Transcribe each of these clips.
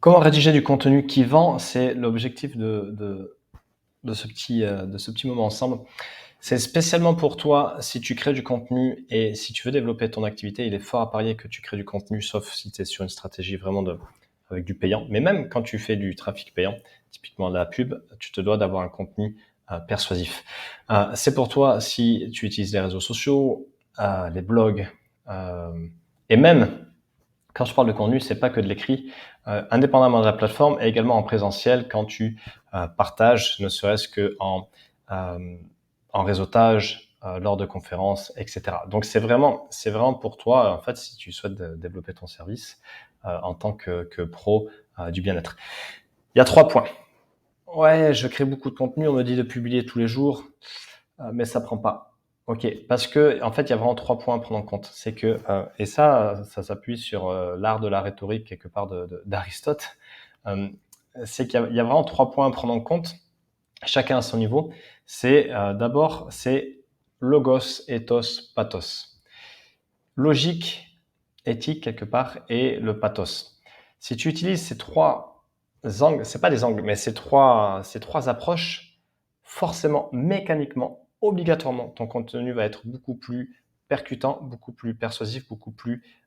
Comment rédiger du contenu qui vend? C'est l'objectif de ce petit moment ensemble. C'est spécialement pour toi si tu crées du contenu et si tu veux développer ton activité, il est fort à parier que tu crées du contenu, sauf si tu es sur une stratégie vraiment avec du payant. Mais même quand tu fais du trafic payant, typiquement de la pub, tu te dois d'avoir un contenu persuasif. C'est pour toi si tu utilises les réseaux sociaux, les blogs, et même quand je parle de contenu, c'est pas que de l'écrit, indépendamment de la plateforme et également en présentiel quand tu partages, ne serait-ce que en réseautage, lors de conférences, etc. Donc c'est vraiment pour toi, en fait, si tu souhaites développer ton service en tant que pro du bien-être. Il y a 3 points. Ouais, je crée beaucoup de contenu, on me dit de publier tous les jours, mais ça prend pas. Ok, parce que en fait, il y a vraiment 3 points à prendre en compte. C'est que et ça s'appuie sur l'art de la rhétorique quelque part d'Aristote. Euh, c'est qu'il y a vraiment 3 points à prendre en compte, chacun à son niveau. C'est d'abord c'est logos, ethos, pathos. Logique, éthique quelque part et le pathos. Si tu utilises ces 3 angles, c'est pas des angles, mais ces trois approches, forcément, mécaniquement, obligatoirement, ton contenu va être beaucoup plus percutant, beaucoup plus persuasif,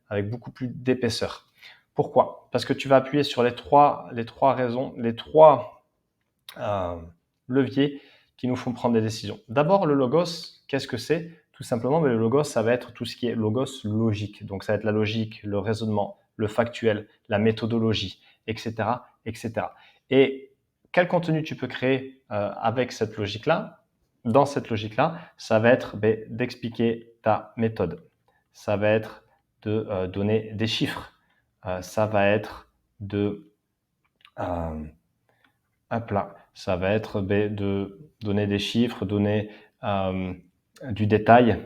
avec beaucoup plus d'épaisseur. Pourquoi? Parce que tu vas appuyer sur les trois raisons, les trois leviers qui nous font prendre des décisions. D'abord, le logos, qu'est-ce que c'est? Tout simplement, mais le logos, ça va être tout ce qui est logos logique. Donc, ça va être la logique, le raisonnement, le factuel, la méthodologie, etc., etc. Et quel contenu tu peux créer avec cette logique-là? Dans cette logique-là, ça va être d'expliquer ta méthode. Ça va être de donner des chiffres. Ça va être de ça va être de donner des chiffres, donner du détail.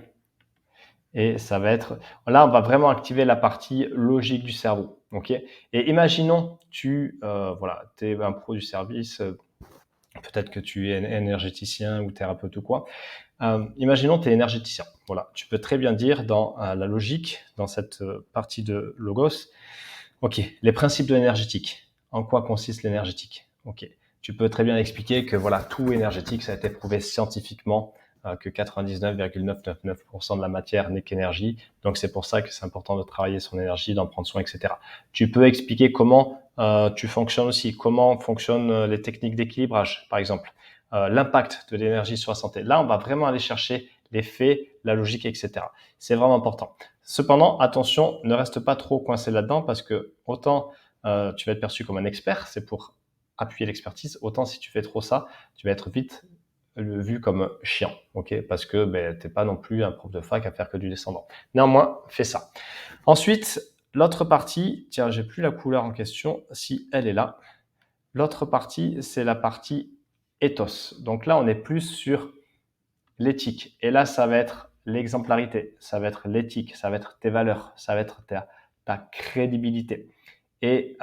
Et ça va être... Là, on va vraiment activer la partie logique du cerveau. Okay, et imaginons, tu es un pro du service, peut-être que tu es énergéticien ou thérapeute ou quoi. Imaginons, tu es énergéticien. Voilà, tu peux très bien dire dans la logique, dans cette partie de logos, ok, les principes de l'énergétique. En quoi consiste l'énergétique? Ok, tu peux très bien expliquer que voilà, tout énergétique, ça a été prouvé scientifiquement que 99,999% de la matière n'est qu'énergie. Donc c'est pour ça que c'est important de travailler son énergie, d'en prendre soin, etc. Tu peux expliquer comment tu fonctionnes aussi, comment fonctionnent les techniques d'équilibrage, par exemple, l'impact de l'énergie sur la santé. Là, on va vraiment aller chercher les faits, la logique, etc. C'est vraiment important. Cependant, attention, ne reste pas trop coincé là-dedans parce que autant tu vas être perçu comme un expert, c'est pour appuyer l'expertise, autant si tu fais trop ça, tu vas être vite vu comme chiant, ok? Parce que t'es pas non plus un prof de fac à faire que du descendant. Néanmoins, fais ça. Ensuite, l'autre partie, tiens, j'ai plus la couleur en question, si elle est là. L'autre partie, c'est la partie ethos. Donc là, on est plus sur l'éthique. Et là, ça va être l'exemplarité, ça va être l'éthique, ça va être tes valeurs, ça va être ta crédibilité. Et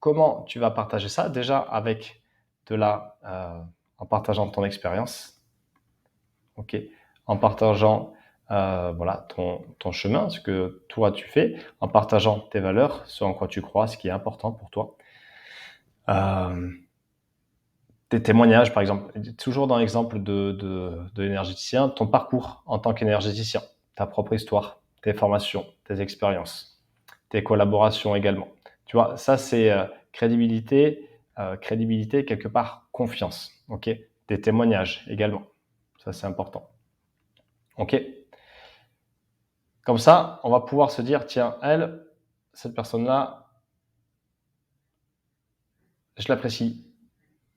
comment tu vas partager ça? Déjà avec en partageant ton expérience, ok, en partageant voilà ton chemin, ce que toi tu fais, en partageant tes valeurs, ce en quoi tu crois, ce qui est important pour toi. Tes témoignages, par exemple, toujours dans l'exemple de l'énergéticien, ton parcours en tant qu'énergéticien, ta propre histoire, tes formations, tes expériences, tes collaborations également. Tu vois, ça c'est crédibilité, quelque part confiance, ok? Tes témoignages également, ça c'est important, ok? Comme ça, on va pouvoir se dire, tiens, cette personne-là, je l'apprécie,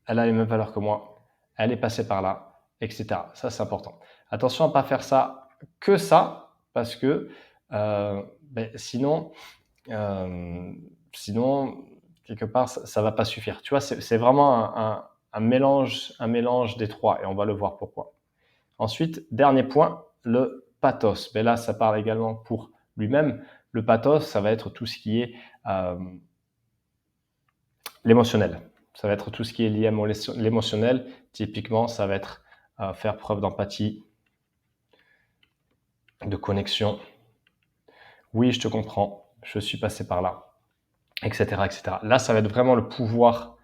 elle a les mêmes valeurs que moi, elle est passée par là, etc. Ça, c'est important. Attention à ne pas faire ça que ça, parce que sinon, quelque part, ça va pas suffire. Tu vois, c'est vraiment un mélange des trois, et on va le voir pourquoi. Ensuite, dernier point, le pathos. Mais là, ça parle également pour lui-même. Le pathos, ça va être tout ce qui est l'émotionnel. Ça va être tout ce qui est lié à l'émotionnel. Typiquement, ça va être faire preuve d'empathie, de connexion. Oui, je te comprends. Je suis passé par là. etc., etc. Là, ça va être vraiment le pouvoir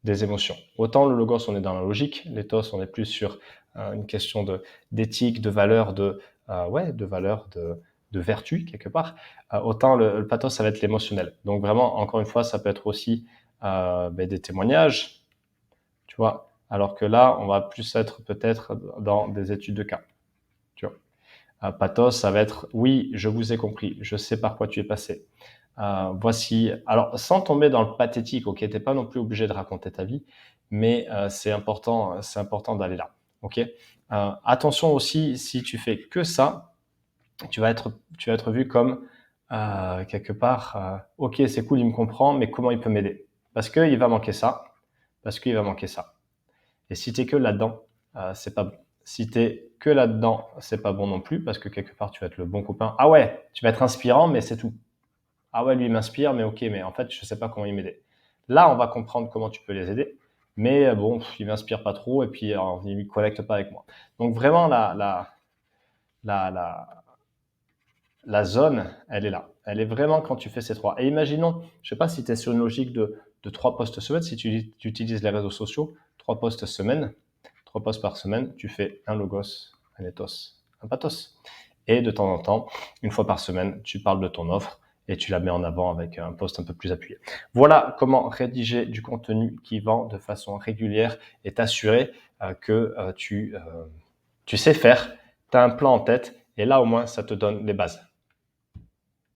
des émotions. Autant le logos, on est dans la logique, l'éthos, on est plus sur une question d'éthique, de valeur, de valeur, de vertu, quelque part. Autant le pathos, ça va être l'émotionnel. Donc vraiment, encore une fois, ça peut être aussi des témoignages, tu vois. Alors que là, on va plus être peut-être dans des études de cas, tu vois. Pathos, ça va être oui, je vous ai compris, je sais par quoi tu es passé. Voici, alors sans tomber dans le pathétique, ok, t'es pas non plus obligé de raconter ta vie, mais c'est important d'aller là, ok. Attention aussi, si tu fais que ça, tu vas être vu comme quelque part, ok, c'est cool, il me comprend, mais comment il peut m'aider? Parce qu'il va manquer ça, parce qu'il va manquer ça. Et si t'es que là-dedans, c'est pas bon. Si t'es que là-dedans, c'est pas bon non plus, parce que quelque part, tu vas être le bon copain. Ah ouais, tu vas être inspirant, mais c'est tout. Ah ouais, lui, il m'inspire, mais ok, mais en fait, je sais pas comment il m'aider. Là, on va comprendre comment tu peux les aider, mais bon, il m'inspire pas trop, et puis alors, il ne connecte pas avec moi. Donc vraiment, la, la, la zone, elle est là. Elle est vraiment quand tu fais ces trois. Et imaginons, je sais pas si tu es sur une logique de 3 posts semaine, si tu utilises les réseaux sociaux, 3 posts semaine, 3 posts par semaine, tu fais un logos, un ethos, un pathos. Et de temps en temps, une fois par semaine, tu parles de ton offre et tu la mets en avant avec un post un peu plus appuyé. Voilà comment rédiger du contenu qui vend de façon régulière et t'assurer que tu sais faire, tu as un plan en tête et là au moins ça te donne les bases.